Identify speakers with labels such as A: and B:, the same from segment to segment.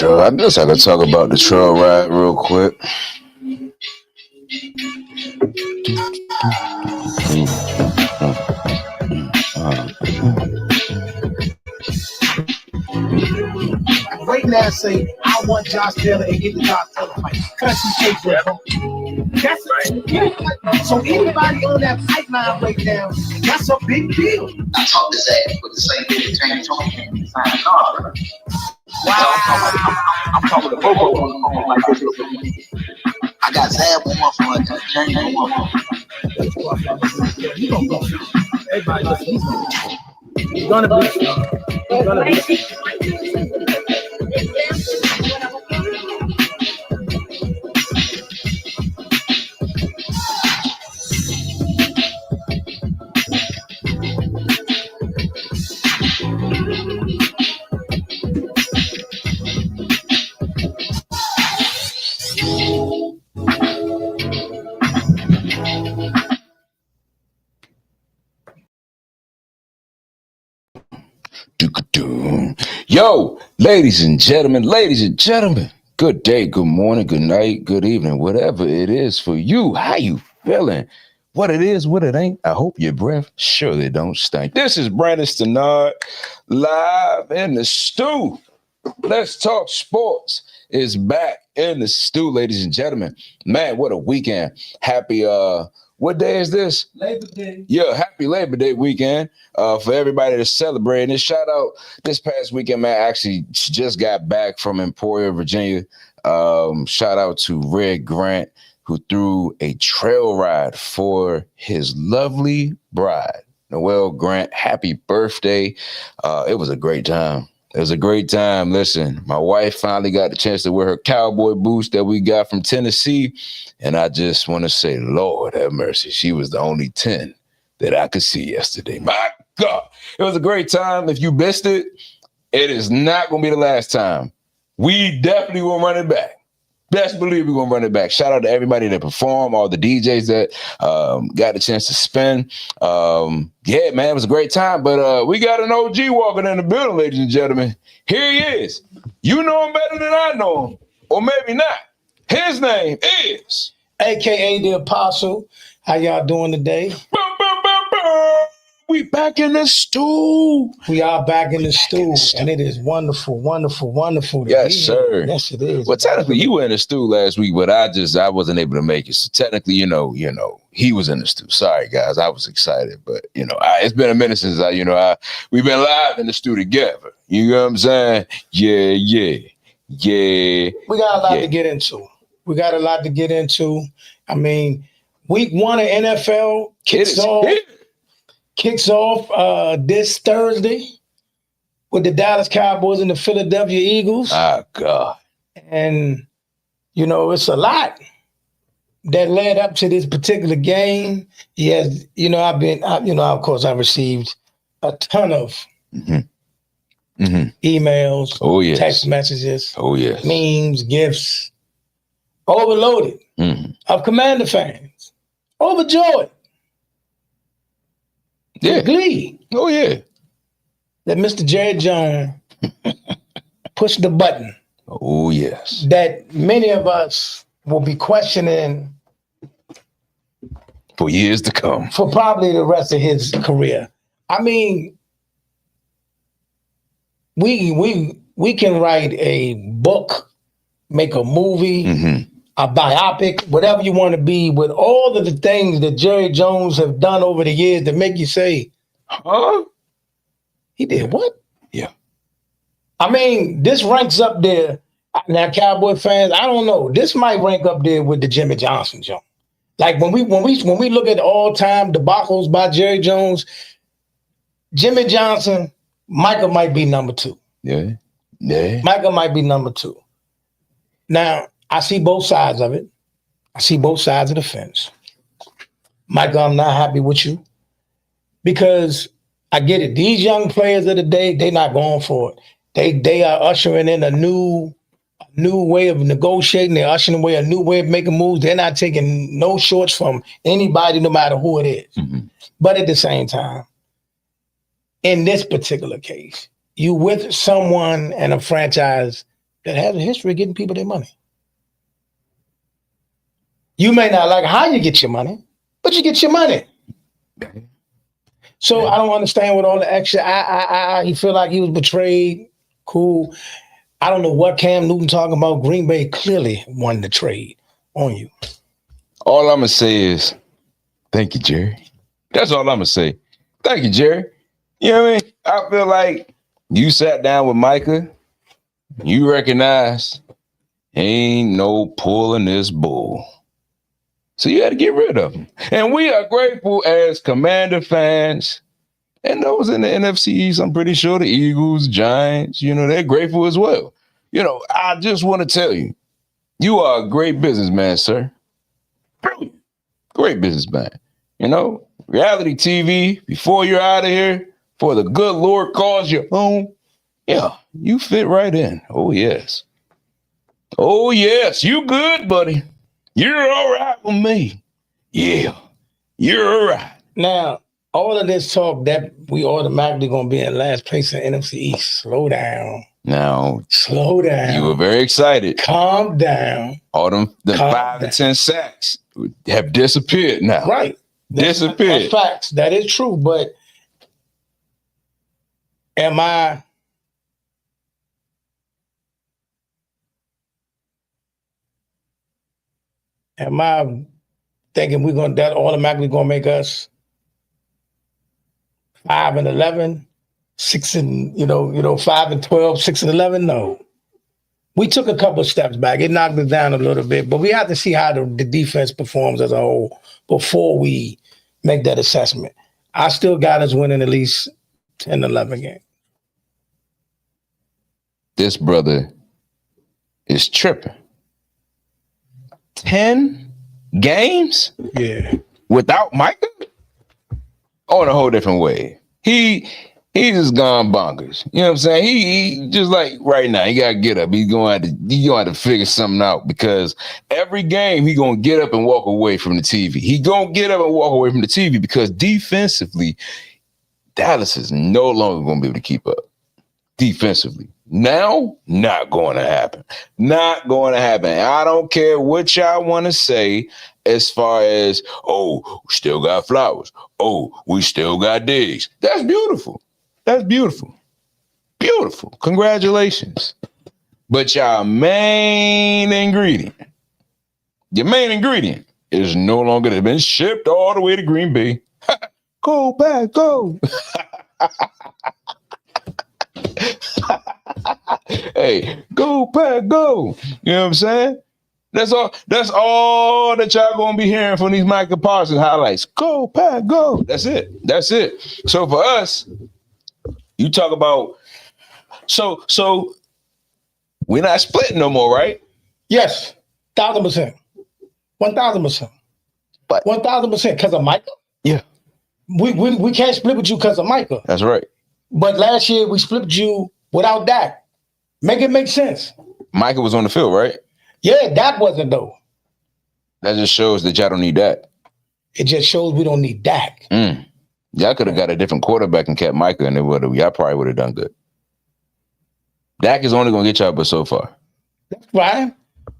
A: I guess I could talk about the trail ride real quick.
B: Right now, say I want Josh Taylor and get the Josh Taylor fight. Country takes with him. That's right. So anybody on that pipeline right now, that's a big deal.
C: I talked his ass with the same thing that James Tony signed a contract.
B: Wow.
C: I'm talking to Bobo on like this. I got Zab on one for it, James on one for it.
B: He's gonna go. Everybody knows he's gonna go. He's gonna be. He's gonna be.
A: Yo, ladies and gentlemen, good day, good morning, good night, good evening, whatever it is for you. How you feeling? What it is, what it ain't. I hope your breath surely don't stink. This is Brandon Stenard, live in the stew. Let's Talk Sports is back in the stew, ladies and gentlemen. Man, what a weekend. Happy, what day is this?
B: Labor Day.
A: Yeah, happy Labor Day weekend for everybody that's celebrating. And shout out this past weekend, man. I actually just got back from Emporia, Virginia. Shout out to Red Grant, who threw a trail ride for his lovely bride, Noelle Grant. Happy birthday. It was a great time. It was a great time. Listen, my wife finally got the chance to wear her cowboy boots that we got from Tennessee. And I just want to say, Lord have mercy. She was the only 10 that I could see yesterday. My God, it was a great time. If you missed it, it is not going to be the last time. We definitely will run it back. Best believe we're going to run it back. Shout out to everybody that performed, all the DJs that got the chance to spin. Yeah, man, it was a great time. But we got an OG walking in the building, ladies and gentlemen. Here he is. You know him better than I know him, or maybe not. His name is...
B: AKA the Apostle. How y'all doing today?
A: We back in the stew.
B: We are back in the stew, and it is wonderful, wonderful, wonderful.
A: Yes, sir.
B: Yes, it is.
A: Well, technically, you were in the stew last week, but I wasn't able to make it. So technically, you know, he was in the stew. Sorry, guys, I was excited, but it's been a minute since we've been live in the stew together. You know what I'm saying? Yeah.
B: We got a lot to get into. I mean, week 1 of NFL kicks off this Thursday with the Dallas Cowboys and the Philadelphia Eagles.
A: Oh, God.
B: And, it's a lot that led up to this particular game. Yes, of course, I received a ton of emails, text messages, memes, gifts, overloaded of Commander fans, overjoyed.
A: Yeah.
B: Glee.
A: Oh, yeah.
B: That Mr. Jerry Jones pushed the button.
A: Oh, yes.
B: That many of us will be questioning
A: for years to come.
B: For probably the rest of his career. I mean, we can write a book, make a movie, a biopic, whatever you want to be, with all of the things that Jerry Jones have done over the years that make you say, huh? He did what?
A: Yeah.
B: I mean, this ranks up there. Now, Cowboy fans, I don't know. This might rank up there with the Jimmy Johnson joint. Like when we look at all-time debacles by Jerry Jones, Jimmy Johnson, Micah might be number 2.
A: Yeah. Yeah.
B: Micah might be number 2. Now, I see both sides of it. I see both sides of the fence. Micah, I'm not happy with you because I get it. These young players of the day, they're not going for it. They are ushering in a new way of negotiating. They're ushering away a new way of making moves. They're not taking no shorts from anybody, no matter who it is. But at the same time, in this particular case, you with someone and a franchise that has a history of getting people their money. You may not like how you get your money, but you get your money. So I don't understand what all the extra. He feel like he was betrayed. Cool. I don't know what Cam Newton talking about. Green Bay clearly won the trade on you.
A: All I'm gonna say is, thank you, Jerry. That's all I'm gonna say. Thank you, Jerry. You know what I mean? I feel like you sat down with Micah. You recognized ain't no pulling this bull. So you had to get rid of him. And we are grateful as Commander fans and those in the NFC East. I'm pretty sure the Eagles, Giants, they're grateful as well. I just want to tell you, you are a great businessman, sir. Brilliant. Great businessman. Reality TV, before you're out of here, for the good Lord calls you home. Yeah, you fit right in. Oh, yes. Oh, yes. You good, buddy. You're all right with me. Yeah, you're all right.
B: Now, all of this talk that we automatically going to be in last place in NFC East. Slow down.
A: Now,
B: slow down.
A: You were very excited.
B: Calm down.
A: All them 5 to 10 sacks have disappeared now.
B: Right.
A: Disappeared.
B: That's facts. That is true. But am I thinking that automatically gonna make us 5-11, 6 and 5-12, 6-11? No. We took a couple of steps back. It knocked us down a little bit, but we have to see how the defense performs as a whole before we make that assessment. I still got us winning at least 10-11 games.
A: This brother is tripping. 10 games?
B: Yeah.
A: Without Micah? On a whole different way. He just gone bonkers. You know what I'm saying? He just like right now, he gotta get up. He's gonna have to figure something out, because every game he gonna get up and walk away from the TV. He gonna get up and walk away from the TV because defensively, Dallas is no longer gonna be able to keep up. Defensively. Now, not going to happen. Not going to happen. I don't care what y'all want to say as far as, oh, we still got Flowers. Oh, we still got Diggs. That's beautiful. That's beautiful. Beautiful. Congratulations. But your main ingredient is no longer been shipped all the way to Green Bay. Go back, go. Hey, go Pack, go. You know what I'm saying? That's all that y'all gonna be hearing from these Micah Parsons highlights. Go Pack, go. That's it. So for us, you talk about so we're not splitting no more, right?
B: Yes, 1,000%. 1,000%.
A: But
B: 1,000% because of Micah?
A: Yeah.
B: We can't split with you because of Micah.
A: That's right.
B: But last year we split with you without Dak. Make it make sense.
A: Micah was on the field, right?
B: Yeah, Dak wasn't though.
A: That just shows that y'all don't need Dak.
B: It just shows we don't need Dak.
A: Y'all could have got a different quarterback and kept Micah, and y'all probably would have done good. Dak is only going to get y'all but so far.
B: That's right.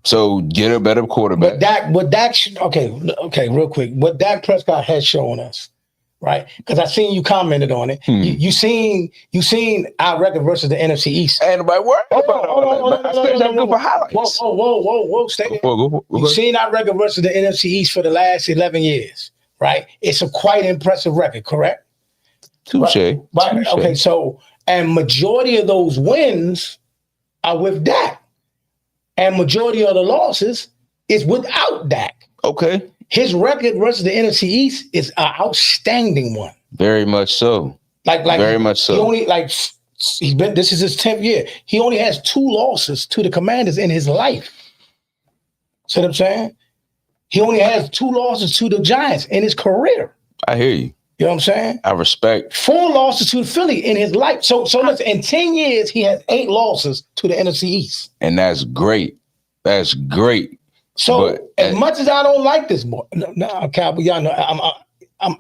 A: So get a better quarterback.
B: Okay, real quick. What Dak Prescott has shown us, right? Because I seen you commented on it. You seen our record versus the NFC East.
A: Ain't nobody worried about all that. I still have good for highlights.
B: Whoa. Stay there. You seen our record versus the NFC East for the last 11 years, right? It's a quite impressive record, correct?
A: Touche.
B: Right? Okay, so, and majority of those wins are with Dak. And majority of the losses is without Dak.
A: Okay.
B: His record versus the NFC East is an outstanding one.
A: Very much so.
B: Like
A: very much so.
B: He only this is his 10th year. He only has 2 losses to the Commanders in his life. See what I'm saying? He only has 2 losses to the Giants in his career.
A: I hear you.
B: You know what I'm saying?
A: I respect.
B: 4 losses to Philly in his life. So listen, in 10 years, he has 8 losses to the NFC East.
A: And that's great. That's great.
B: So as much as I don't like this boy, Cowboy, y'all know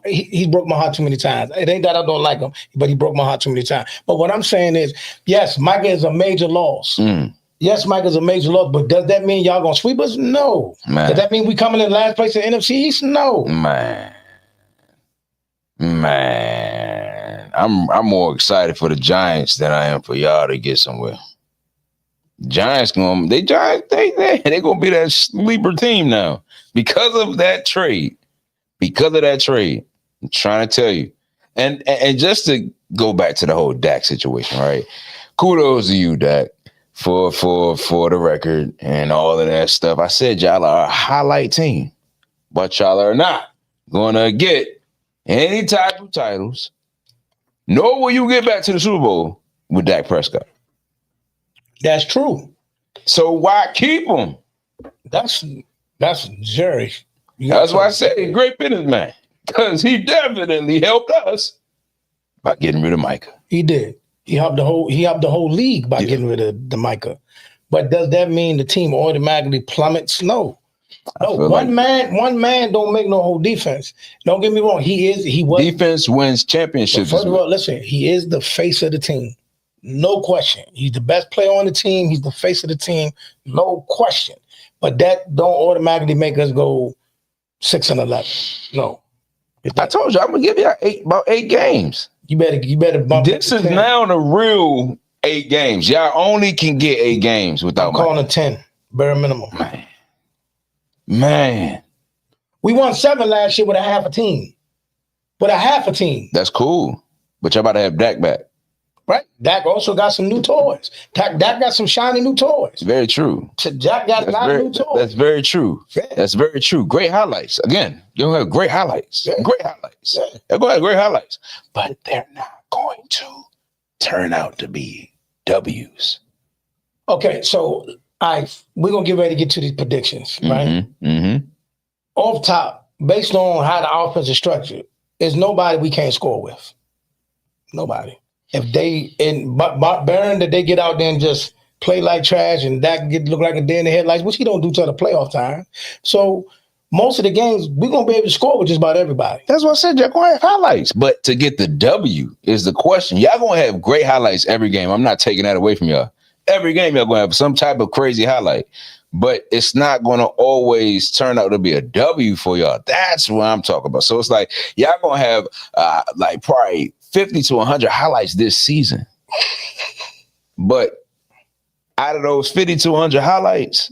B: he broke my heart too many times. It ain't that I don't like him, but he broke my heart too many times. But what I'm saying is, yes, Micah is a major loss. Yes, Micah's a major loss, but does that mean y'all gonna sweep us? No.
A: Man.
B: Does that mean we coming in last place in NFC East? No.
A: Man, I'm more excited for the Giants than I am for y'all to get somewhere. Giants gonna they gonna be that sleeper team now because of that trade. Because of that trade, I'm trying to tell you, and just to go back to the whole Dak situation, right? Kudos to you, Dak, for the record and all of that stuff. I said y'all are a highlight team, but y'all are not gonna get any type of titles, nor will you get back to the Super Bowl with Dak Prescott.
B: That's true.
A: So why keep him?
B: That's Jerry.
A: That's why I say he's a great businessman, because he definitely helped us by getting rid of Micah.
B: He did. He helped the whole league by getting rid of the Micah. But does that mean the team automatically plummets? No. No, one man don't make no whole defense. Don't get me wrong. He was
A: defense wins championships.
B: First of all, listen, he is the face of the team. No question. He's the best player on the team. He's the face of the team. No question. But that don't automatically make us go 6-11. No.
A: I told you I'm gonna give you about 8 games.
B: You better bump.
A: This is 10. Now the real 8 games. Y'all only can get 8 games without.
B: I'm calling it 10, bare minimum.
A: Man,
B: we won 7 last year with a half a team. That's
A: cool, but y'all about to have Dak back,
B: right? Dak also got some new toys. Dak got some shiny new toys.
A: Very true.
B: Dak got a lot of new toys.
A: That's very true. Yeah. That's very true. Great highlights. Again, you're gonna have great highlights. Yeah. Great highlights. Yeah. They're gonna have great highlights, but they're not going to turn out to be W's.
B: Okay, so we're gonna get ready to get to these predictions, right? Mm-hmm. Off top, based on how the offense is structured, there's nobody we can't score with. Nobody. If they barring that they get out there and just play like trash and that look like a deer in the headlights, which he don't do till the playoff time. So most of the games we're gonna be able to score with just about everybody.
A: That's what I said. Y'all gonna have highlights, but to get the W is the question. Y'all gonna have great highlights every game. I'm not taking that away from y'all. Every game y'all gonna have some type of crazy highlight, but it's not gonna always turn out to be a W for y'all. That's what I'm talking about. So it's like y'all gonna have like probably 50 to 100 highlights this season, but out of those 50 to 100 highlights,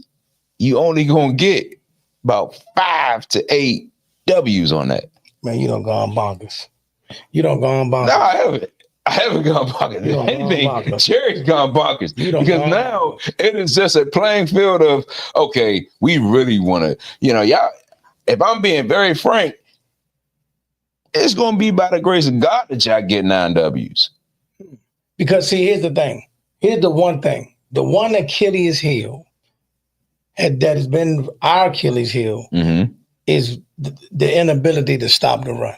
A: you only gonna get about 5 to 8 W's on that.
B: Man, you don't go on bonkers. No,
A: I haven't. I haven't gone bonkers. Jerry's gone bonkers. Because now it is just a playing field of, okay, we really want to, y'all, if I'm being very frank, it's going to be by the grace of God that y'all get 9 W's.
B: Because, see, here's the thing. Here's the one thing. The one Achilles heel that has been our Achilles heel is the inability to stop the run.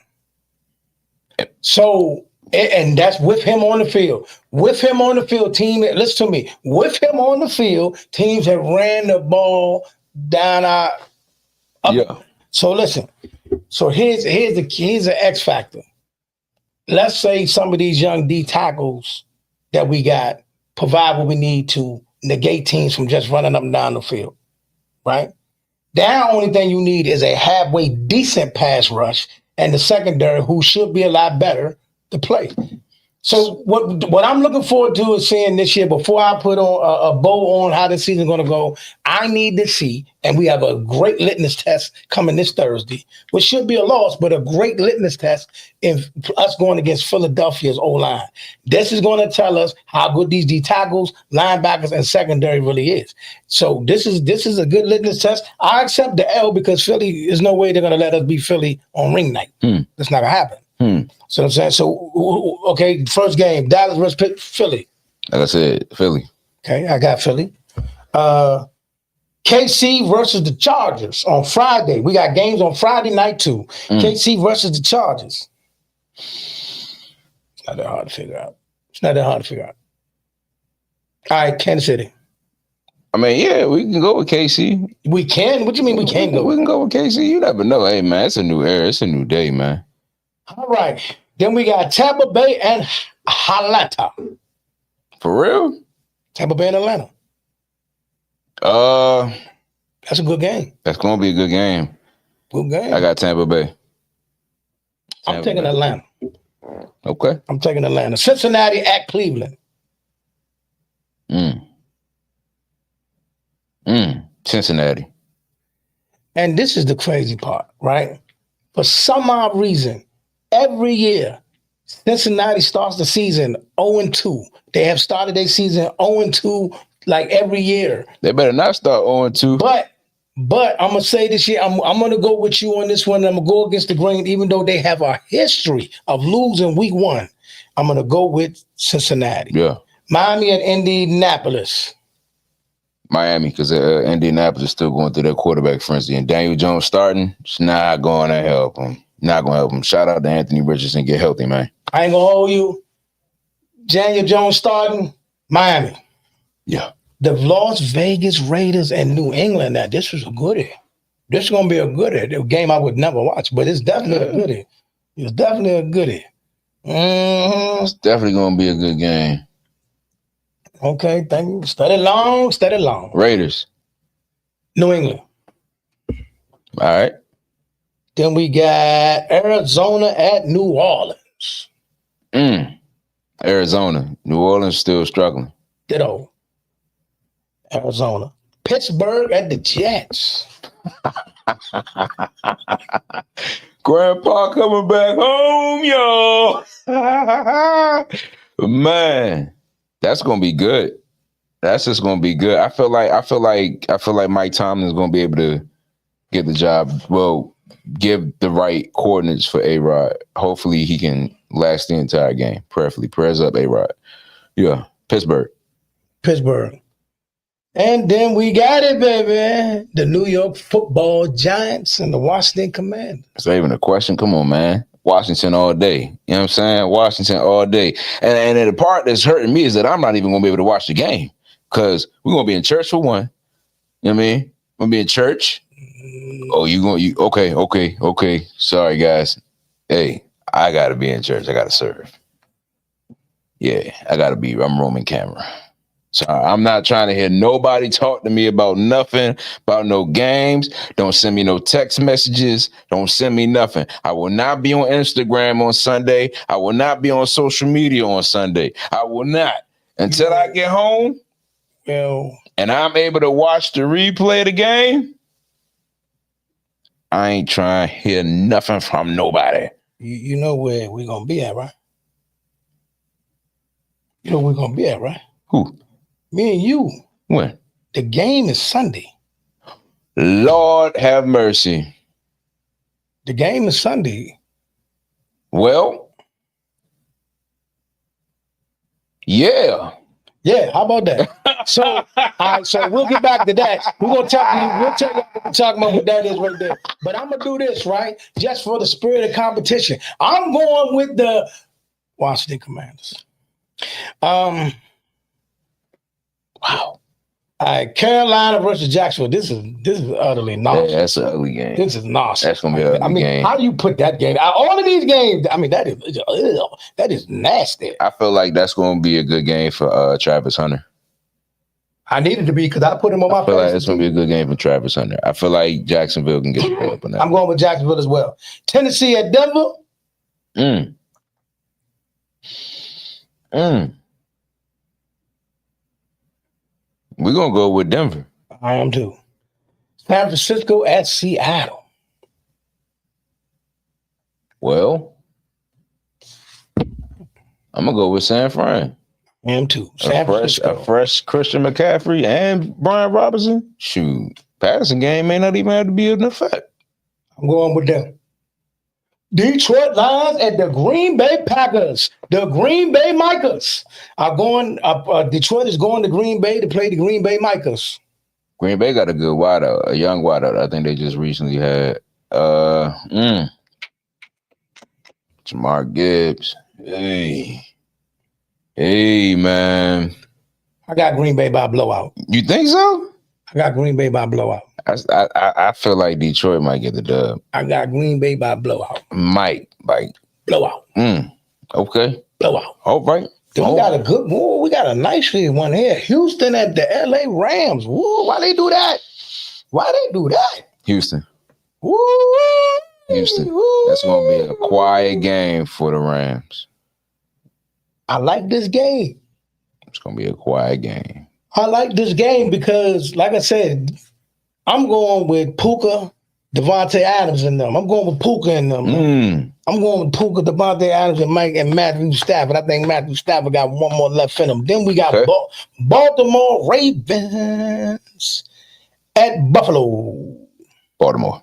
B: So, and that's with him on the field. With him on the field, listen to me. With him on the field, teams have ran the ball down our up. Yeah. So listen. So here's an X factor. Let's say some of these young D tackles that we got provide what we need to negate teams from just running up and down the field, right? The only thing you need is a halfway decent pass rush and the secondary who should be a lot better to play. So what I'm looking forward to is seeing this year, before I put on a bow on how the season's going to go, I need to see, and we have a great litmus test coming this Thursday, which should be a loss, but a great litmus test in us going against Philadelphia's O-line. This is going to tell us how good these D tackles, linebackers, and secondary really is. So this is a good litmus test. I accept the L because Philly, there's no way they're going to let us beat Philly on ring night. That's not going to happen. So I'm saying, okay, first game, Dallas versus Philly.
A: Like I said, Philly.
B: Okay, I got Philly. KC versus the Chargers on Friday. We got games on Friday night too. KC versus the Chargers. It's not that hard to figure out. All right, Kansas City.
A: I mean, yeah, we can go with KC.
B: We can? What do you mean we can't go?
A: We can go with KC. You never know. Hey, man, it's a new era. It's a new day, man.
B: All right. Then we got Tampa Bay and Atlanta.
A: For real?
B: Tampa Bay and Atlanta. That's a good game.
A: That's going to be a good game.
B: Good game.
A: I got Tampa Bay.
B: I'm taking Atlanta.
A: Okay.
B: I'm taking Atlanta. Cincinnati at Cleveland.
A: Cincinnati.
B: And this is the crazy part, right? For some odd reason, every year, Cincinnati starts the season 0-2. They have started their season 0-2 like every year.
A: They better not start 0-2.
B: But I'm gonna say this year, I'm gonna go with you on this one. I'm gonna go against the grain, even though they have a history of losing week 1. I'm gonna go with Cincinnati.
A: Yeah.
B: Miami at Indianapolis.
A: Miami, because Indianapolis is still going through their quarterback frenzy, and Daniel Jones starting, it's not going to help him. Not going to help him. Shout out to Anthony Richardson. Get healthy, man.
B: I ain't gonna hold you. Daniel Jones starting, Miami.
A: Yeah.
B: The Las Vegas Raiders and New England. Now, this was a goodie. This is gonna be a goodie. A game I would never watch, but it's definitely a goodie. It's definitely a goodie.
A: It's definitely going to be a good game.
B: Okay, thank you. Study long.
A: Raiders.
B: New England.
A: All right.
B: Then we got Arizona at New Orleans.
A: Arizona. New Orleans still struggling.
B: Ditto. Arizona. Pittsburgh at the Jets.
A: Grandpa coming back home, y'all. Man, that's gonna be good. That's just gonna be good. I feel like Mike Tomlin is gonna be able to get the job. Well, give the right coordinates for A-Rod. Hopefully he can last the entire game. Prayerfully. Prayers up, A-Rod. Yeah. Pittsburgh.
B: And then we got it, baby. The New York Football Giants and the Washington Commanders.
A: Is that even a question? Come on, man. Washington all day. You know what I'm saying? Washington all day. And the part that's hurting me is that I'm not even going to be able to watch the game because we're going to be in church for one. You know what I mean? We're going to be in church. Oh, okay. Sorry, guys. Hey, I got to be in church. I got to serve. Yeah, I'm Roman camera. So I'm not trying to hear nobody talk to me about nothing, about no games. Don't send me no text messages. Don't send me nothing. I will not be on Instagram on Sunday. I will not be on social media on Sunday. I will not. Until I get home and I'm able to watch the replay of the game, I ain't trying to hear nothing from nobody.
B: You know where we're going to be at, right? You know where we're going to be at, right?
A: Who?
B: Me and you.
A: When?
B: The game is Sunday.
A: Lord have mercy.
B: The game is Sunday.
A: Well, yeah.
B: Yeah, how about that? So, all right, so we'll get back to that. We'll tell you what we're talking about what that is right there. But I'm gonna do this, right? Just for the spirit of competition. I'm going with the Washington Commanders. Wow. All right, Carolina versus Jacksonville. This is utterly nauseous.
A: Yeah, that's an ugly game.
B: This is nauseous.
A: That's gonna be an ugly game.
B: How do you put that game? All of these games, that is nasty.
A: I feel like that's gonna be a good game for Travis Hunter.
B: I needed to be because I put him on my.
A: I feel like it's gonna be a good game for Travis Hunter. I feel like Jacksonville can get the ball up on that.
B: I'm going with Jacksonville as well. Tennessee at Denver.
A: We're gonna go with Denver.
B: I am too. San Francisco at Seattle.
A: Well, I'm gonna go with San Fran.
B: I am too.
A: A fresh Christian McCaffrey and Brian Robinson. Shoot, passing game may not even have to be an effect.
B: I'm going with them. Detroit Lions at the Green Bay Packers. The Green Bay Micahs are going up. Detroit is going to Green Bay to play the Green Bay Micahs.
A: Green Bay got a good wideout, a young wideout. I think they just recently had Jamar Gibbs. Hey, man.
B: I got Green Bay by blowout.
A: You think so?
B: I got Green Bay by blowout.
A: I feel like Detroit might get the dub.
B: I got Green Bay by blowout.
A: Might by
B: blowout.
A: Okay.
B: Blowout.
A: All right.
B: Then we got a good. Woo, we got a nice one here. Houston at the LA Rams. Woo, why they do that? Why they do that?
A: Houston.
B: Woo,
A: Houston.
B: woo.
A: That's gonna be a quiet game for the Rams.
B: I like this game.
A: It's gonna be a quiet game.
B: I like this game because, like I said, I'm going with Puka, Devontae Adams and them. I'm going with Puka and them. I'm going with Puka, Devontae Adams, and Mike and Matthew Stafford. I think Matthew Stafford got one more left in him. Then we got Baltimore Ravens at Buffalo.
A: Baltimore.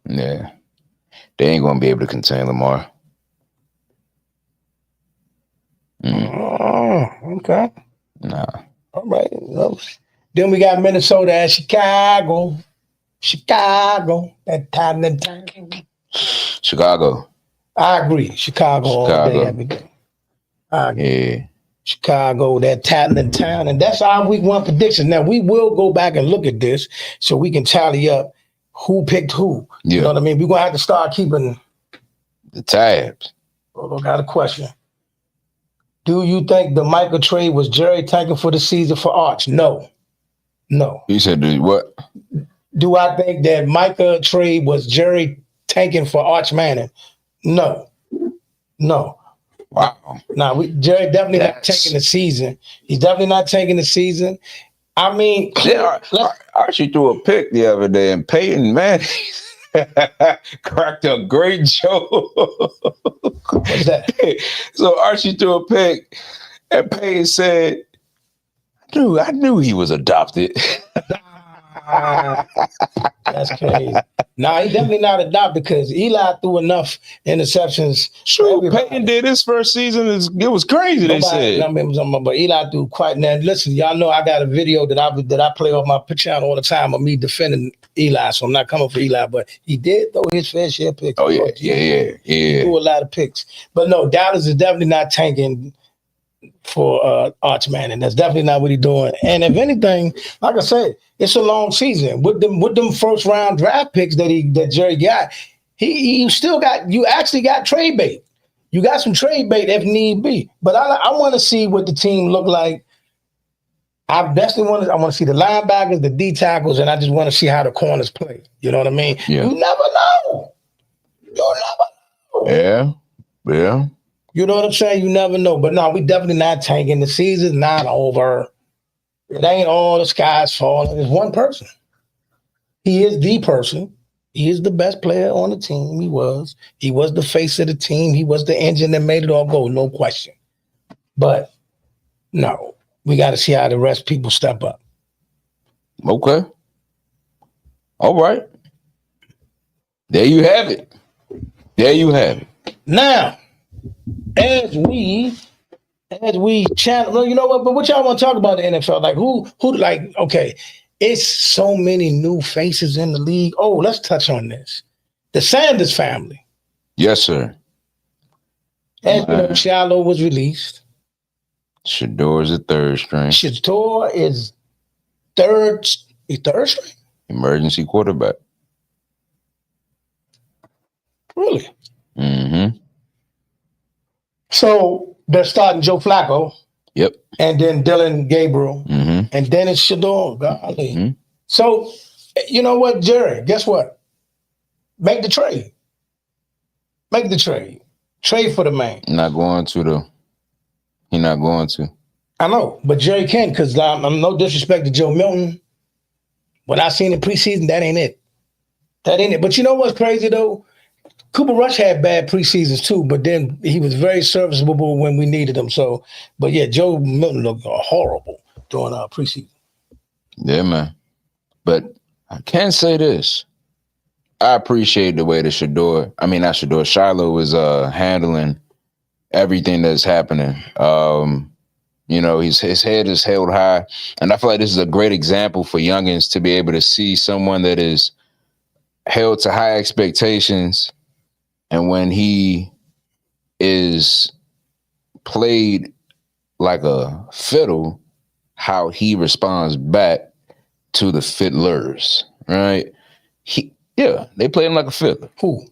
A: Yeah. They ain't gonna be able to contain Lamar.
B: Oh, okay.
A: Nah.
B: All right. Then we got Minnesota at Chicago. That time and time.
A: Chicago.
B: I agree. Chicago all day, every day. I agree.
A: Yeah.
B: Chicago, that Tattling town. And that's our week 1 prediction. Now, we will go back and look at this so we can tally up who picked who.
A: Yeah.
B: You know what I mean? We're going to have to start keeping
A: the tabs.
B: I got a question. Do you think the Micah trade was Jerry tanking for the season for Arch? No.
A: You said what?
B: Do I think that Micah trade was Jerry tanking for Arch Manning? No.
A: Wow.
B: Jerry definitely not taking the season. He's definitely not taking the season. I mean,
A: Archie threw a pick the other day, and Peyton Manning cracked a great joke.
B: What's that?
A: So Archie threw a pick, and Peyton said, I knew he was adopted.
B: That's crazy. Nah, he definitely not adopted because Eli threw enough interceptions.
A: Sure, Peyton did his first season. It was crazy. They said,
B: but Eli threw quite. Now, listen, y'all know I got a video that I play off my channel all the time of me defending Eli. So I'm not coming for Eli, but he did throw his fair share of picks.
A: Oh yeah. He
B: threw a lot of picks, but no, Dallas is definitely not tanking for Arch Manning. That's definitely not what he's doing. And if anything, like I said, it's a long season with them first round draft picks that Jerry got. You actually got trade bait. You got some trade bait if need be. But I want to see what the team look like. I want to see the linebackers, the D tackles, and I just want to see how the corners play. You know what I mean?
A: Yeah.
B: You never know.
A: Yeah.
B: You know what I'm saying? You never know. But no, we definitely not tanking. The season's not over. It ain't all the skies falling. It's one person. He is the person. He is the best player on the team. He was. He was the face of the team. He was the engine that made it all go, no question. But no, we got to see how the rest people step up.
A: Okay. All right. There you have it.
B: Now, as we channel, you know what? But what y'all want to talk about the NFL? Like who? Like okay, it's so many new faces in the league. Oh, let's touch on this. The Sanders family.
A: Yes, sir.
B: As you know, Shiloh was released.
A: Shador is a third string.
B: Shador is third string.
A: Emergency quarterback.
B: Really?
A: Mm-hmm.
B: So they're starting Joe Flacco.
A: Yep.
B: And then Dylan Gabriel.
A: Mm-hmm.
B: And then it's Shador. Golly.
A: Mm-hmm.
B: So, you know what, Jerry? Guess what? Make the trade. Trade for the man.
A: Not going to, though. He's not going to.
B: I know, but Jerry can because I'm no disrespect to Joe Milton. What I seen in preseason, that ain't it. But you know what's crazy, though? Cooper Rush had bad preseasons too, but then he was very serviceable when we needed him. So, but yeah, Joe Milton looked horrible during our preseason.
A: Yeah, man. But I can say this. I appreciate the way that Shiloh is handling everything that's happening. His head is held high. And I feel like this is a great example for youngins to be able to see someone that is held to high expectations. And when he is played like a fiddle, how he responds back to the fiddlers, right? They play him like a fiddler.
B: Who?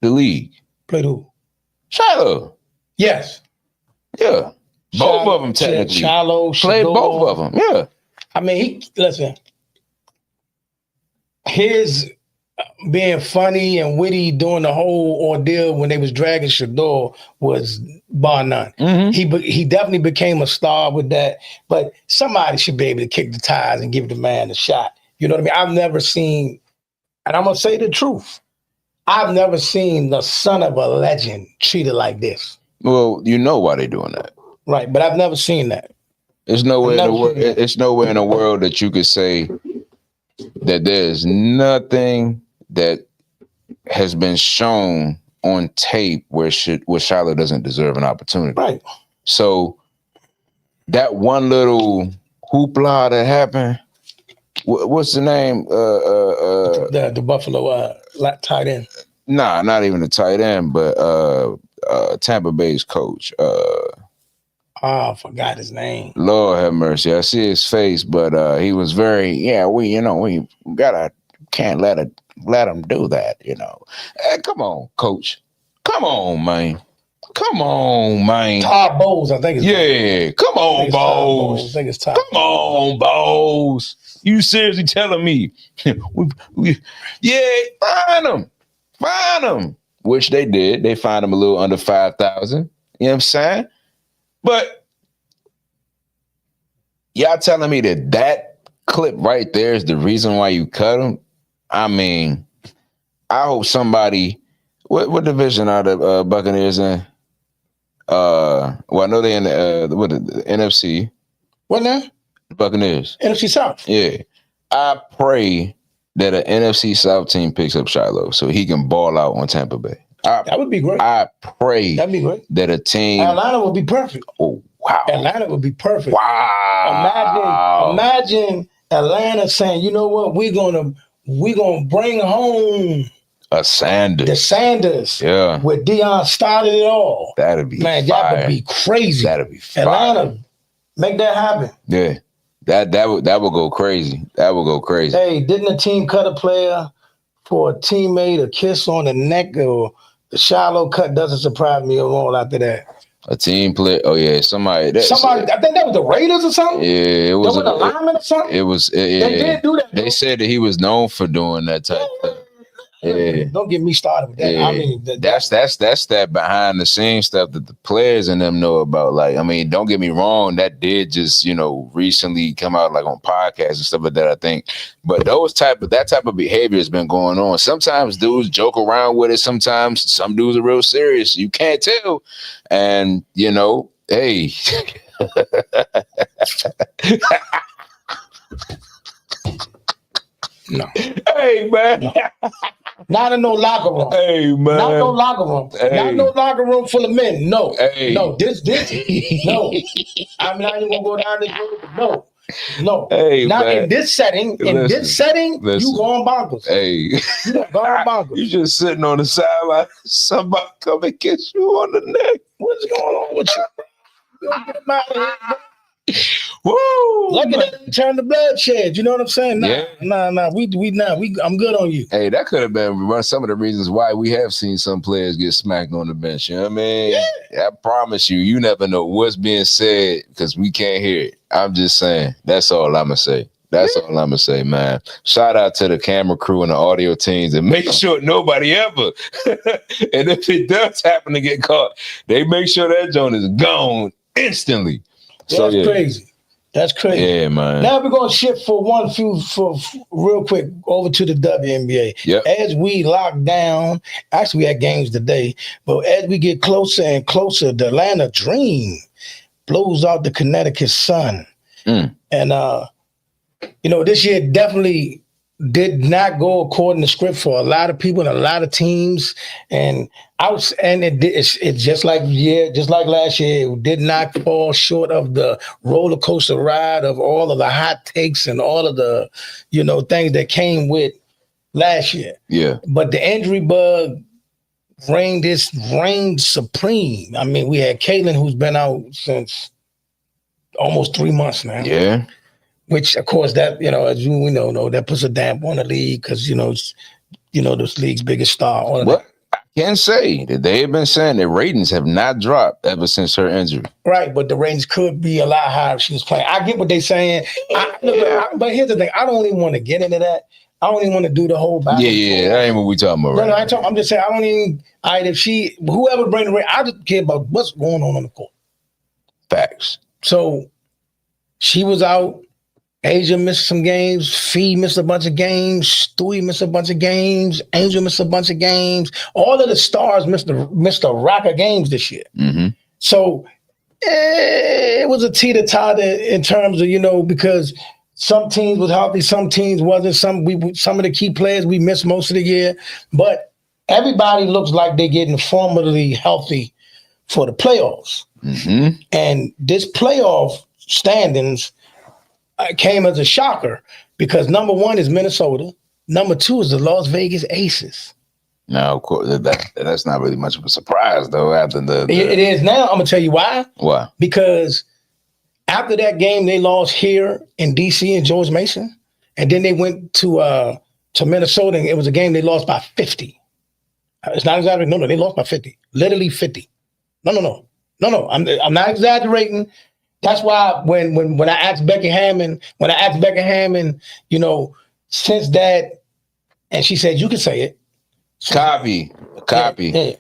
A: The league.
B: Played who?
A: Shiloh.
B: Yes.
A: Yeah. Both of them technically.
B: Shiloh,
A: played
B: Shador.
A: both of them. Yeah.
B: I mean, listen. His being funny and witty during the whole ordeal when they was dragging Shador was bar none.
A: Mm-hmm.
B: He definitely became a star with that. But somebody should be able to kick the tires and give the man a shot. You know what I mean? I've never seen, and I'm gonna say the truth, I've never seen the son of a legend treated like this.
A: Well, you know why they're doing that.
B: Right, but I've never seen that.
A: It's nowhere in the world. It's nowhere in the world that you could say that there's nothing that has been shown on tape where Shiloh doesn't deserve an opportunity.
B: Right.
A: So that one little hoopla that happened. What's the name?
B: The Buffalo tight end.
A: Nah, not even the tight end, but Tampa Bay's coach.
B: I forgot his name.
A: Lord have mercy. I see his face, but he was very, we can't let him do that, Hey, come on, coach. Come on, man.
B: Todd Bowles, I think it's
A: Yeah, come on, Bowles.
B: I think it's Todd.
A: Come on, Bowles. You seriously telling me? Find him. Which they did. They fined him a little under 5,000. You know what I'm saying? But y'all telling me that clip right there is the reason why you cut him? I mean, I hope somebody. What division are the Buccaneers in? Well, I know they're in the NFC.
B: What now?
A: Buccaneers.
B: NFC South.
A: Yeah. I pray that an NFC South team picks up Shiloh so he can ball out on Tampa Bay.
B: That would be great.
A: I pray
B: that'd be great.
A: That a team.
B: Atlanta would be perfect.
A: Oh, wow.
B: Atlanta would be perfect.
A: Wow.
B: Imagine Atlanta saying, you know what, we're gonna bring home
A: a Sanders.
B: The Sanders.
A: Yeah.
B: Where Deion started it all.
A: That'd be
B: fire. That would be crazy.
A: That'd be fire.
B: Atlanta, make that happen.
A: Yeah. That would go crazy. That would go crazy.
B: Hey, didn't a team cut a player for a teammate, a kiss on the neck, or the Shiloh cut doesn't surprise me at all after that?
A: A team play. Oh yeah, somebody. I
B: think that was the Raiders or something.
A: Yeah, it was
B: a lineman or something.
A: It was. They
B: did do that.
A: They said that he was known for doing that type of thing. Yeah.
B: Don't get me started with that.
A: Yeah.
B: I mean,
A: that's that behind the scenes stuff that the players and them know about. Like, I mean, don't get me wrong, that did just recently come out like on podcasts and stuff like that, I think. But that type of behavior has been going on. Sometimes dudes joke around with it. Sometimes some dudes are real serious. You can't tell. And hey.
B: No.
A: Hey, man.
B: No. Not in no locker room.
A: Hey, man.
B: Not no locker room.
A: Hey.
B: Not no locker room full of men. No.
A: Hey.
B: No. This. No. I'm not even gonna go down this road. No.
A: Hey,
B: not
A: man.
B: In this setting. In this setting, you going bonkers.
A: Hey.
B: You going bonkers.
A: You just sitting on the sideline. Somebody come and kiss you on the neck.
B: What's going on with you? You don't get him out of here, bro.
A: Woo!
B: Look at that, turn the bloodshed. You know what I'm saying? Nah, I'm good on you.
A: Hey, that could have been some of the reasons why we have seen some players get smacked on the bench. You know what I mean? Yeah. I promise you never know what's being said because we can't hear it. I'm just saying. That's all I'm gonna say. All I'm gonna say, man. Shout out to the camera crew and the audio teams, and make sure nobody ever. And if it does happen to get caught, they make sure that joint is gone instantly.
B: That's crazy. That's crazy.
A: Yeah, man.
B: Now we're gonna shift for real quick over to the WNBA.
A: Yep.
B: As we lock down, actually we had games today, but as we get closer and closer, the Atlanta Dream blows out the Connecticut Sun. And this year definitely did not go according to script for a lot of people and a lot of teams. And it's just like last year, it did not fall short of the roller coaster ride of all of the hot takes and all of the, things that came with last year.
A: Yeah.
B: But the injury bug reigned supreme. I mean, we had Caitlin, who's been out since almost 3 months now.
A: Yeah.
B: Which, of course, that, as we know, that puts a damp on the league because, this league's biggest star.
A: What? can say that they have been saying that ratings have not dropped ever since her injury.
B: Right, but the ratings could be a lot higher if she was playing. I get what they're saying. But here's the thing. I don't even want to get into that. I don't even want to do the whole back.
A: Yeah, that ain't what we talking about.
B: No, I'm just saying, I don't even, if whoever bring the rating, I just care about what's going on the court.
A: Facts.
B: So she was out. Asia missed some games. Fee missed a bunch of games. Stewie missed a bunch of games. Angel missed a bunch of games. All of the stars missed a rack of games this year.
A: Mm-hmm.
B: So it was a teeter-totter in terms of, because some teams was healthy, some teams wasn't. Some of the key players we missed most of the year. But everybody looks like they're getting formally healthy for the playoffs.
A: Mm-hmm.
B: And this playoff standings came as a shocker because number one is Minnesota. Number two is the Las Vegas Aces.
A: Now, of course, that's not really much of a surprise, though. After
B: It is now. I'm gonna tell you why.
A: Why?
B: Because after that game, they lost here in D.C. and George Mason, and then they went to Minnesota, and it was a game they lost by 50. It's not exaggerating. No, they lost by 50. Literally 50. No. I'm not exaggerating. That's why when I asked Becky Hammond, since that, and she said, you can say it.
A: Copy.
B: She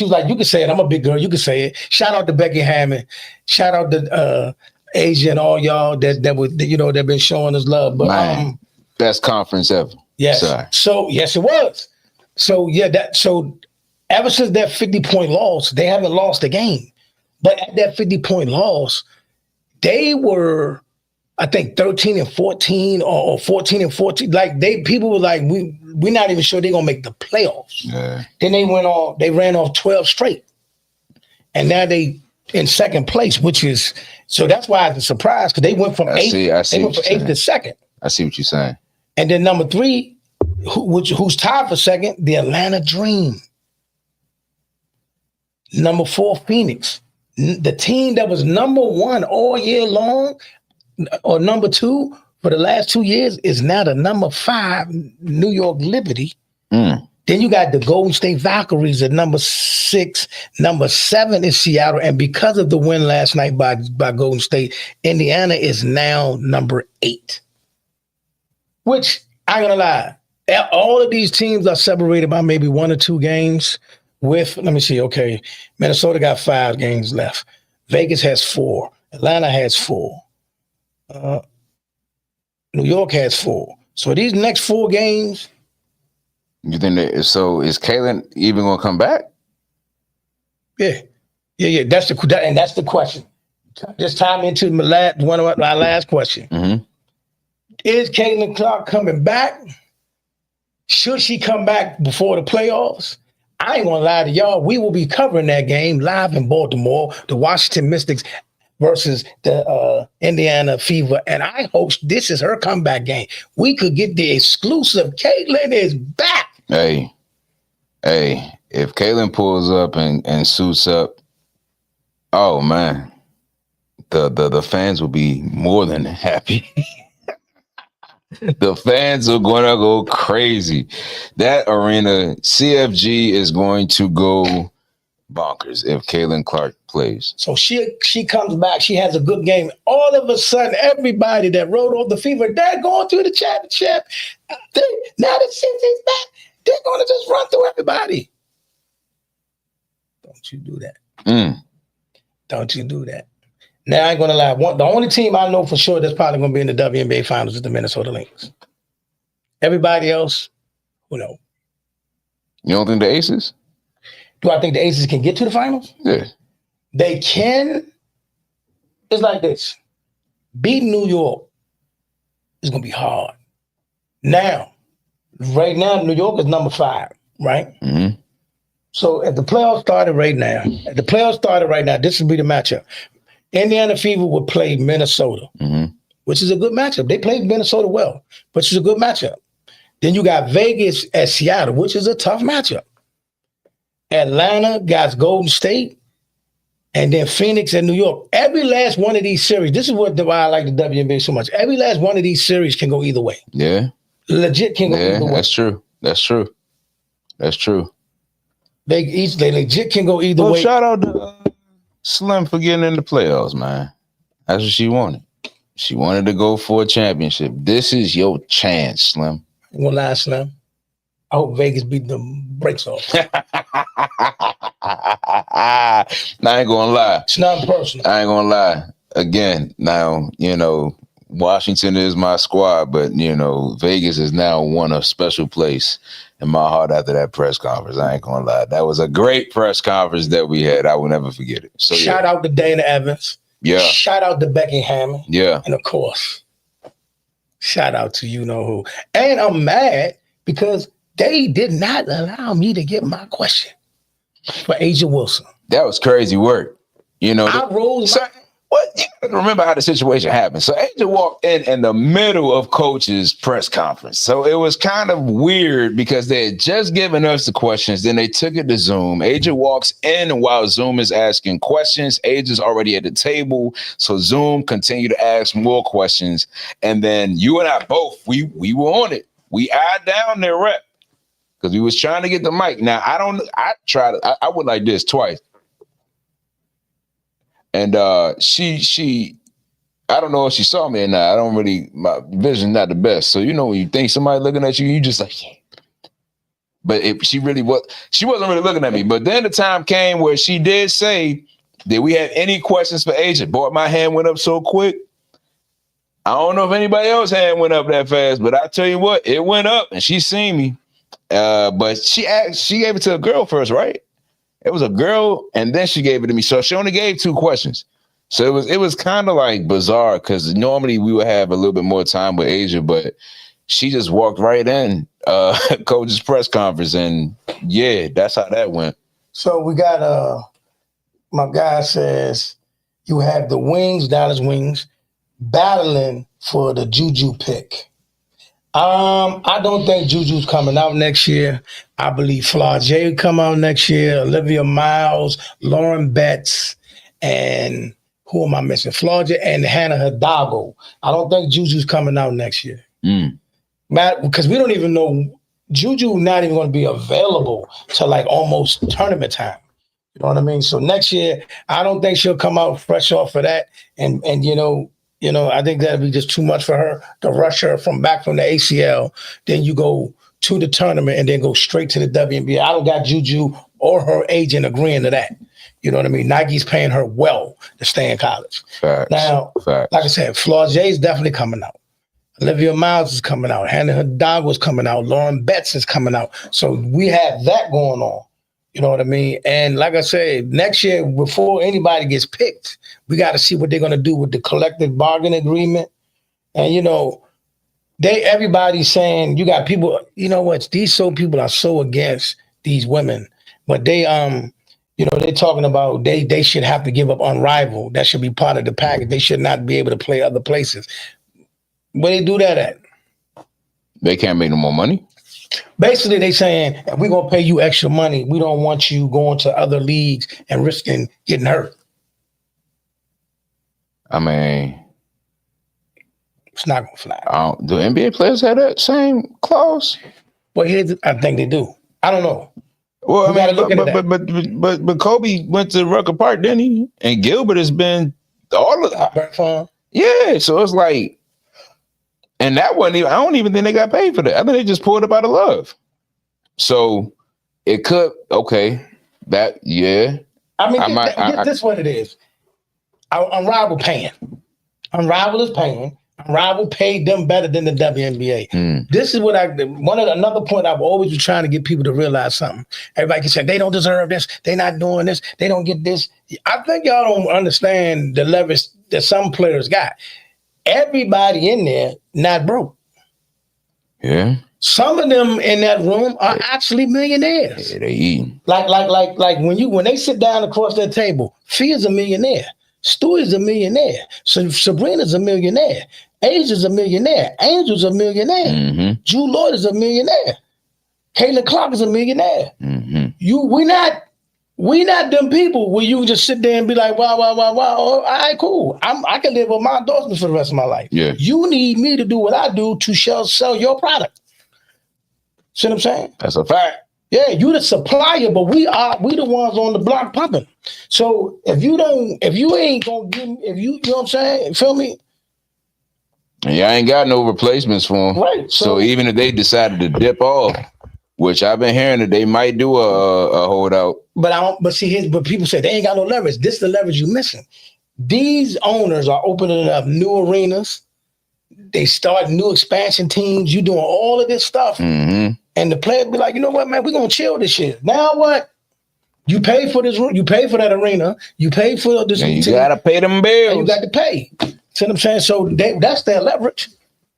B: was like, you can say it. I'm a big girl. You can say it. Shout out to Becky Hammond. Shout out to Asia and all y'all that been showing us love. But
A: man, best conference ever.
B: Yes.
A: Sorry.
B: So yes, it was. So ever since that 50-point loss, they haven't lost a game. But at that 50-point loss, they were, I think, 13-14 or 14-14. Like people were like, we're not even sure they're gonna make the playoffs.
A: Yeah.
B: Then they ran off 12 straight. And now they in second place, so that's why it's a surprise, because they went from eighth to second.
A: I see what you're saying.
B: And then number three, who's tied for second, the Atlanta Dream. Number four, Phoenix. The team that was number one all year long, or number two for the last 2 years, is now the number 5 New York Liberty. Then you got the Golden State Valkyries at number 6. Number 7 is Seattle. And because of the win last night by Golden State, Indiana is now number 8. Which, I ain't gonna lie, all of these teams are separated by maybe 1 or 2 games. Let me see, okay, Minnesota got 5 games left. Vegas has 4. Atlanta has 4. New York has 4. So these next 4 games.
A: You think is Kaylin even going to come back?
B: Yeah. That's the question. Just time into one of my last question.
A: Mm-hmm.
B: Is Caitlin Clark coming back? Should she come back before the playoffs? I ain't gonna lie to y'all. We will be covering that game live in Baltimore, the Washington Mystics versus the Indiana Fever. And I hope this is her comeback game. We could get the exclusive. Caitlin is back.
A: Hey, if Caitlin pulls up and suits up, oh man, the fans will be more than happy. The fans are going to go crazy. That arena, CFG, is going to go bonkers if Caitlin Clark plays. So she comes back. She has a good game. All of a sudden, everybody that rode off the Fever, they're going to the championship. Now that Cincy's back, they're going to just run through everybody. Don't you do that. Don't you do that. Now, I ain't going to lie. The only team I know for sure that's probably going to be in the WNBA Finals is the Minnesota Lynx. Everybody else, who knows? You don't think the Aces?
B: Do I think the Aces can get to the Finals?
A: Yeah.
B: They can. It's like this. Beating New York is going to be hard. Now, right now, New York is number 5, right?
A: Mm-hmm.
B: So if the playoffs started right now, this would be the matchup. Indiana Fever would play Minnesota, which is a good matchup. They played Minnesota well, but it's a good matchup. Then you got Vegas at Seattle, which is a tough matchup. Atlanta got Golden State, and then Phoenix and New York. Every last one of these series, this is why I like the WNBA so much. Every last one of these series can go either way.
A: Yeah.
B: Legit can go either way.
A: That's true.
B: They legit can go either
A: Well,
B: way.
A: shout out to Slim for getting in the playoffs, man. That's what she wanted. She wanted to go for a championship. This is your chance, Slim.
B: One last Slim. I hope Vegas beat the brakes off.
A: I ain't gonna lie.
B: It's not personal.
A: I ain't gonna lie. Again, now, Washington is my squad, but, Vegas has now won a special place in my heart after that press conference. I ain't gonna lie. That was a great press conference that we had. I will never forget it. So
B: shout out to Dana Evans.
A: Yeah.
B: Shout out to Becky Hammond.
A: Yeah.
B: And of course, shout out to you know who. And I'm mad because they did not allow me to get my question for Asia Wilson.
A: That was crazy work.
B: I rolled
A: What? You gotta remember how the situation happened. So Angel walked in the middle of coach's press conference. So it was kind of weird because they had just given us the questions. Then they took it to Zoom. Angel walks in, and while Zoom is asking questions, Angel's already at the table. So Zoom continued to ask more questions. And then you and I both, we were on it. We eyed down their rep because we was trying to get the mic. Now, I went like this twice. And she, I don't know if she saw me or not. My vision's not the best. So, when you think somebody looking at you, you just like, yeah. But she wasn't really looking at me. But then the time came where she did say, did we have any questions for Asia? Boy, my hand went up so quick. I don't know if anybody else's hand went up that fast, but I tell you what, it went up and she seen me. But she gave it to a girl first, right? It was a girl, and then she gave it to me. So she only gave 2 questions. So it was kind of like bizarre because normally we would have a little bit more time with Asia, but she just walked right in coach's press conference, and yeah, that's how that went.
B: So we got my guy says you have the Dallas Wings, battling for the Juju pick. I don't think Juju's coming out next year. I believe Flau'jae come out next year. Olivia Miles, Lauren Betts, and who am I missing? Flau'jae and Hannah Hidalgo. I don't think Juju's coming out next year. Matt, because we don't even know Juju not even going to be available till like almost tournament time. You know what I mean? So next year, I don't think she'll come out fresh off of that. And I think that'd be just too much for her to rush her back from the ACL. Then you go to the tournament and then go straight to the WNBA. I don't got Juju or her agent agreeing to that. You know what I mean? Nike's paying her well to stay in college.
A: Facts.
B: Now, like I said, Flau'jae is definitely coming out. Olivia Miles is coming out. Hannah Hidalgo is coming out. Lauren Betts is coming out. So we have that going on. You know what I mean? And like I said, next year, before anybody gets picked, we got to see what they're going to do with the collective bargaining agreement. And, everybody's saying, you got people, these people are so against these women. But they, they're talking about they should have to give up Unrivaled. That should be part of the package. They should not be able to play other places. Where they do that at?
A: They can't make no more money.
B: Basically, they saying, if we're going to pay you extra money, we don't want you going to other leagues and risking getting hurt.
A: I mean,
B: it's not going to fly.
A: Do NBA players have that same clause?
B: Well, I think they do. I don't know.
A: Well, but Kobe went to Rucker Park, didn't he? And Gilbert has been all of that. Yeah, so it's like, and that wasn't even, I don't even think they got paid for that. I think they just pulled up out of love. So it could, okay, that, yeah.
B: I mean, this is what it is. Unrivaled paying. Unrivaled is paying. Unrivaled paid them better than the WNBA. This is what another point I've always been trying to get people to realize something. Everybody can say, they don't deserve this. They're not doing this. They don't get this. I think y'all don't understand the leverage that some players got. Everybody in there not broke.
A: Yeah.
B: Some of them in that room are actually millionaires.
A: Yeah, they eating.
B: Like when they sit down across that table, Fia's a millionaire. Stewie's a millionaire. So Sabrina's a millionaire. Asia's a millionaire. Angel's a millionaire.
A: Mm-hmm.
B: Drew Lloyd is a millionaire. Caitlin Clark is a millionaire.
A: Mm-hmm.
B: We not them people where you just sit there and be like, wow. All right, cool. I can live with my endorsements for the rest of my life.
A: Yeah.
B: You need me to do what I do to sell your product. See what I'm saying?
A: That's a fact.
B: Yeah, you the supplier, but we the ones on the block pumping. So if you ain't gonna give me, you know what I'm saying? Feel me?
A: Yeah, I ain't got no replacements for them.
B: Right.
A: So even if they decided to dip off, which I've been hearing that they might do a holdout.
B: But people say they ain't got no leverage. This is the leverage you missing. These owners are opening up new arenas. They start new expansion teams. You doing all of this stuff.
A: Mm-hmm.
B: And the players be like, you know what, man, we're going to chill this shit. Now what? You pay for this, you pay for that arena, you pay for this.
A: And you got to pay them bills.
B: And you got to pay. See what I'm saying? So that's their leverage.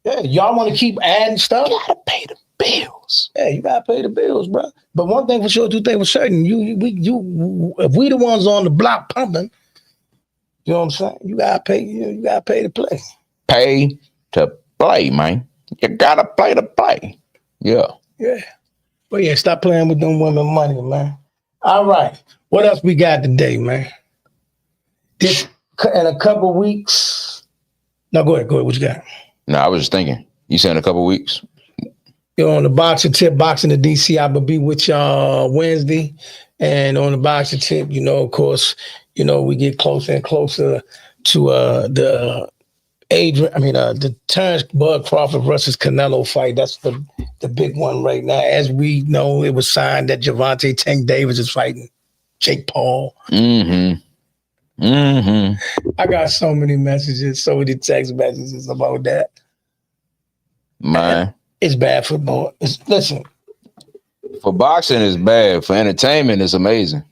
B: Yeah, y'all want to keep adding stuff?
A: You got to pay the bills.
B: Yeah, you got to pay the bills, bro. But one thing for sure, two things for certain, if we the ones on the block pumping, you know what I'm saying? You got to pay, you got to pay to play.
A: Pay to play, man. You got to pay to play. Yeah.
B: Yeah. But yeah, stop playing with them women money, man. All right. What else we got today, man? In a couple weeks. No, go ahead. What you got?
A: No, I was just thinking. You said in a couple weeks?
B: You're on the boxing tip, boxing to DC. I will be with y'all Wednesday. And on the boxing tip, of course, we get closer and closer to the Terrence Bud Crawford versus Canelo fight. That's the big one right now. As we know, it was signed that Gervonta Tank Davis is fighting Jake Paul.
A: Mm-hmm. Mm-hmm.
B: I got so many messages, so many text messages about that.
A: Man.
B: It's bad football. Listen.
A: For boxing, it's bad. For entertainment, it's amazing.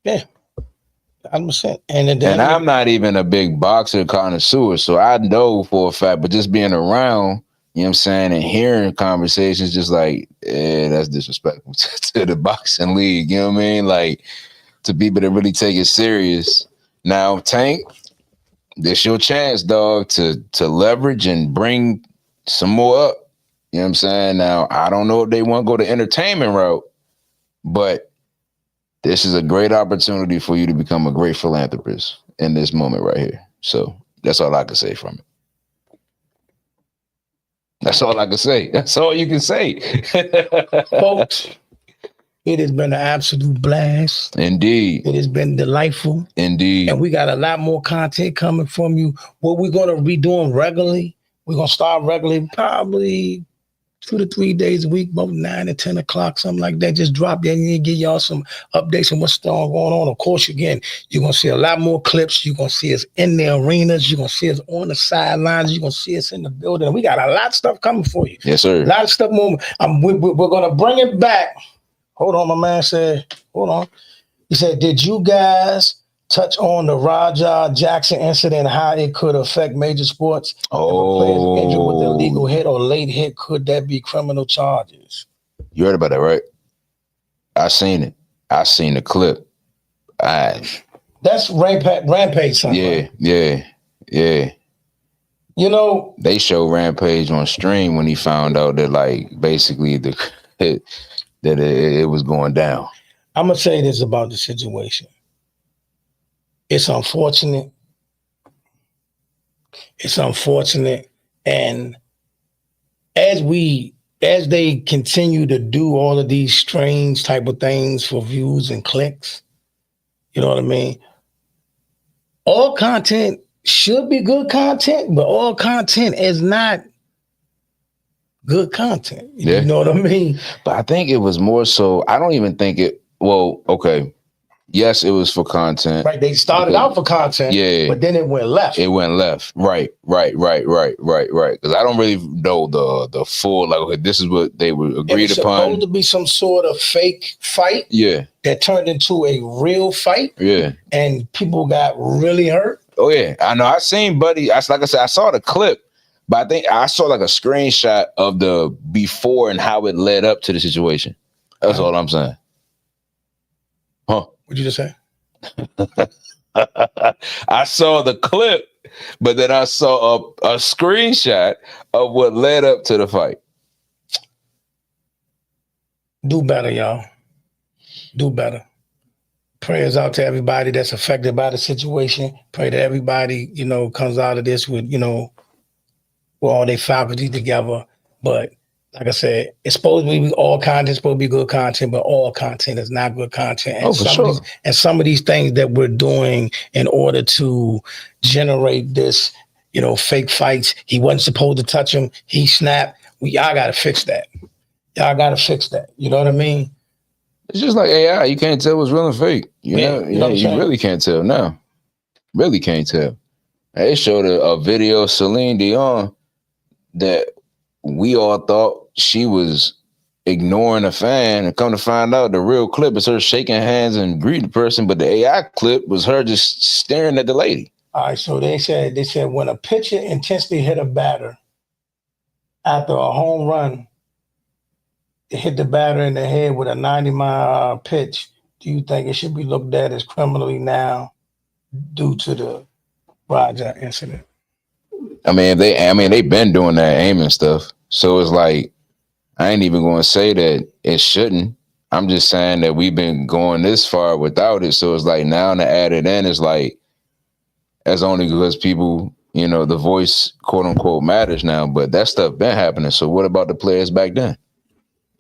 B: Yeah. 100%. And
A: I'm not even a big boxer connoisseur, so I know for a fact, but just being around, you know what I'm saying, and hearing conversations just like, that's disrespectful to the boxing league, you know what I mean? Like, to people that really take it serious. Now, Tank, this your chance, dog, to leverage and bring some more up. You know what I'm saying? Now, I don't know if they want to go the entertainment route, but this is a great opportunity for you to become a great philanthropist in this moment right here. So that's all I can say from it. That's all I can say. That's all you can say.
B: Folks, it has been an absolute blast.
A: Indeed.
B: It has been delightful.
A: Indeed.
B: And we got a lot more content coming from you. What we're going to be doing regularly, we're going to start regularly, probably 2 to 3 days a week, about 9 to 10 o'clock, something like that. Just drop in and give y'all some updates on what's going on. Of course, again, you're going to see a lot more clips. You're going to see us in the arenas. You're going to see us on the sidelines. You're going to see us in the building. We got a lot of stuff coming for you.
A: Yes, sir.
B: A lot of stuff more. We're going to bring it back. Hold on, my man said, hold on. He said, did you guys touch on the Roger Jackson incident, how it could affect major sports?
A: Oh.
B: If a player is injured with an illegal hit or late hit, could that be criminal charges?
A: You heard about that, right? I seen it. I seen the clip.
B: That's Rampage something.
A: Yeah. They show Rampage on stream when he found out that, like, basically that it was going down.
B: I'm going to say this about the situation. It's unfortunate. And as they continue to do all of these strange type of things for views and clicks, you know what I mean? All content should be good content, but all content is not good content. You know what I mean?
A: But I think it was more so, I don't even think it, well, okay. Yes, it was for content.
B: Right. They started out for content, but then it went left.
A: It went left. Right. Because I don't really know the full, like, okay, this is what they were agreed upon.
B: Supposed to be some sort of fake fight.
A: Yeah.
B: That turned into a real fight.
A: Yeah.
B: And people got really hurt.
A: Oh, yeah. I know. I seen Buddy. Like I said, I saw the clip, but I think I saw like a screenshot of the before and how it led up to the situation. That's all I'm saying. Huh?
B: What'd you just say?
A: I saw the clip, but then I saw a screenshot of what led up to the fight.
B: Do better, y'all. Do better. Prayers out to everybody that's affected by the situation. Pray that everybody, comes out of this with, with all their faculty together. But like I said, it's supposed to be all content, supposed to be good content, but all content is not good content. And
A: For sure.
B: Some of these things that we're doing in order to generate this, fake fights. He wasn't supposed to touch him. He snapped. Y'all got to fix that. Y'all got to fix that. You know what I mean?
A: It's just like AI. You can't tell what's real and fake. You really can't tell now. Really can't tell. They showed a video of Celine Dion that we all thought she was ignoring a fan, and come to find out the real clip is her shaking hands and greeting the person, but the AI clip was her just staring at the lady.
B: All right, so they said when a pitcher intensely hit a batter after a home run, it hit the batter in the head with a 90-mile pitch, do you think it should be looked at as criminally now due to the Roger incident?
A: I mean, they've been doing that aiming stuff. So it's like, I ain't even going to say that it shouldn't. I'm just saying that we've been going this far without it. So it's like now to add it in is like, that's only because people, the voice, quote unquote, matters now. But that stuff been happening. So what about the players back then?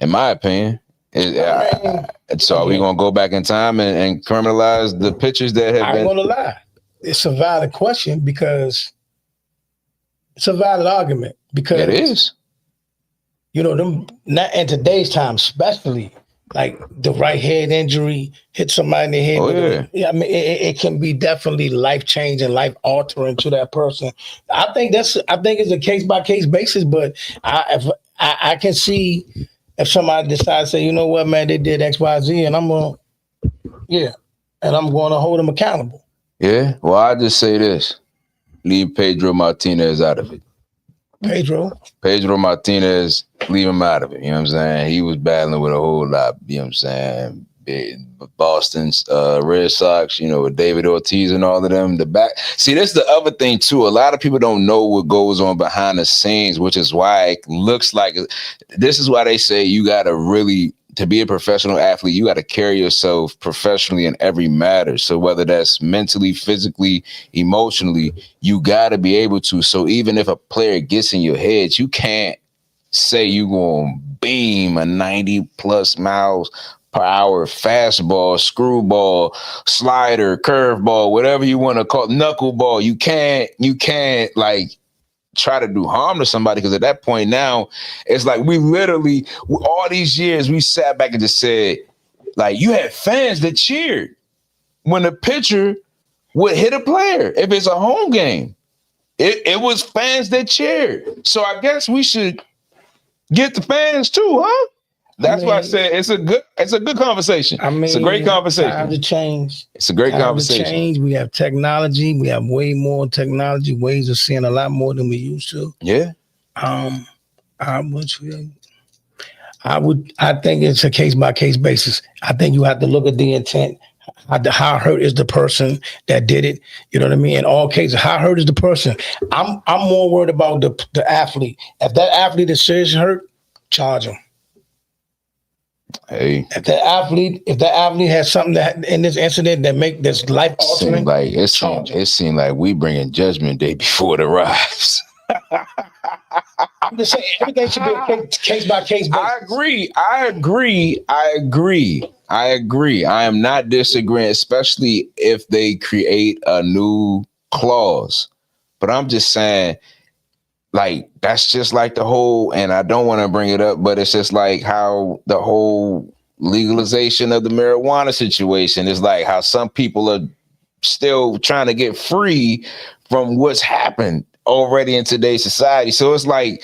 A: In my opinion, so are we going to go back in time and criminalize the pitchers that have been?
B: I'm going to lie. It's a valid question because it's a valid argument because
A: it is.
B: Them not in today's time, especially like the right head injury, hit somebody in the head.
A: Oh, yeah.
B: I mean, it can be definitely life changing, life altering to that person. I think it's a case by case basis, but I can see if somebody decides to say, you know what, man, they did X, Y, Z, and I'm going to hold them accountable.
A: Yeah. Well, I just say this: leave Pedro Martinez out of it. Pedro Martinez, leave him out of it. You know what I'm saying? He was battling with a whole lot. You know what I'm saying? Boston's Red Sox, with David Ortiz and all of them. See, this is the other thing too. A lot of people don't know what goes on behind the scenes, which is why it looks like this is why they say you gotta really, to be a professional athlete, you got to carry yourself professionally in every matter. So whether that's mentally, physically, emotionally, you got to be able to. So even if a player gets in your head, you can't say you going to beam a 90 plus miles per hour fastball, screwball, slider, curveball, whatever you want to call it, knuckleball. You can't like try to do harm to somebody, because at that point now it's like we literally all these years we sat back and just said, like, you had fans that cheered when the pitcher would hit a player if it's a home game. It was fans that cheered. So I guess we should get the fans too, huh? That's why I said it's a good conversation. It's a great conversation.
B: Time to change.
A: It's a great conversation.
B: To change. We have technology. We have way more technology, ways of seeing a lot more than we used to.
A: Yeah.
B: I think it's a case by case basis. I think you have to look at the intent. How hurt is the person that did it? You know what I mean? In all cases, how hurt is the person? I'm more worried about the athlete. If that athlete is seriously hurt, charge him.
A: Hey,
B: if that athlete has something that in this incident that's life altering,
A: it seemed like we bringing Judgment Day before it arrives.
B: I'm just saying everything should be a case by case basis.
A: I agree. I am not disagreeing, especially if they create a new clause. But I'm just saying, like, that's just like the whole, and I don't want to bring it up, but it's just like how the whole legalization of the marijuana situation is, like how some people are still trying to get free from what's happened already in today's society. So it's like,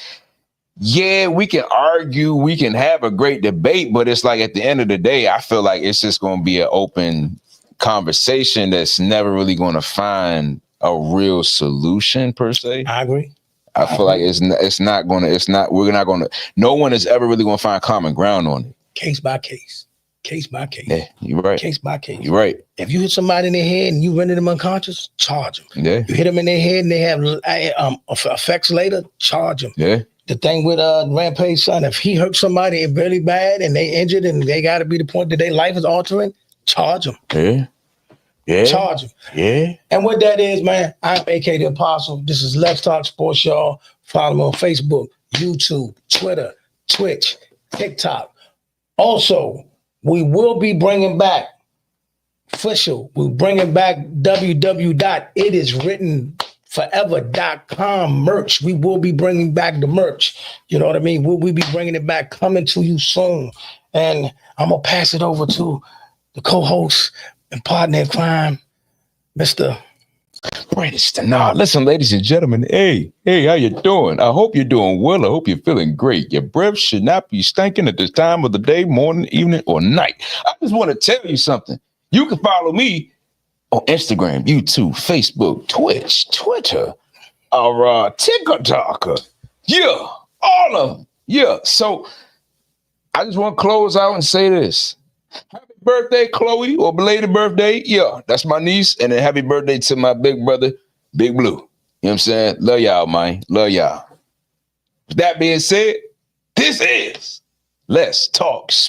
A: yeah, we can argue, we can have a great debate, but it's like at the end of the day, I feel like it's just going to be an open conversation that's never really going to find a real solution per se.
B: I agree.
A: I feel like no one is ever really going to find common ground on it.
B: Case by case.
A: Yeah, you're right.
B: Case by case.
A: You're right.
B: If you hit somebody in their head and you render them unconscious, charge them.
A: Yeah.
B: You hit them in their head and they have effects later, charge them.
A: Yeah.
B: The thing with Rampage's son, if he hurt somebody really bad and they injured and they got to be the point that their life is altering, charge them.
A: Yeah. Yeah.
B: Charge them.
A: Yeah.
B: And what that is, man, I'm AK the Apostle. This is Let's Talk Sports, y'all. Follow me on Facebook, YouTube, Twitter, Twitch, TikTok. Also, we will be bringing back we're bringing back www.itiswrittenforever.com merch. We will be bringing back the merch. You know what I mean? We'll be bringing it back, coming to you soon. And I'm going to pass it over to the co-host and partner in crime, Mr.
A: Nah, listen, ladies and gentlemen. Hey, how you doing? I hope you're doing well. I hope you're feeling great. Your breath should not be stinking at this time of the day, morning, evening, or night. I just want to tell you something. You can follow me on Instagram, YouTube, Facebook, Twitch, Twitter, or TikTok. Yeah, all of them. Yeah. So I just want to close out and say this. Happy birthday, Chloe, or belated birthday. Yeah, that's my niece. And then happy birthday to my big brother, Big Blue. You know what I'm saying? Love y'all, man. Love y'all. With that being said, this is Let's Talk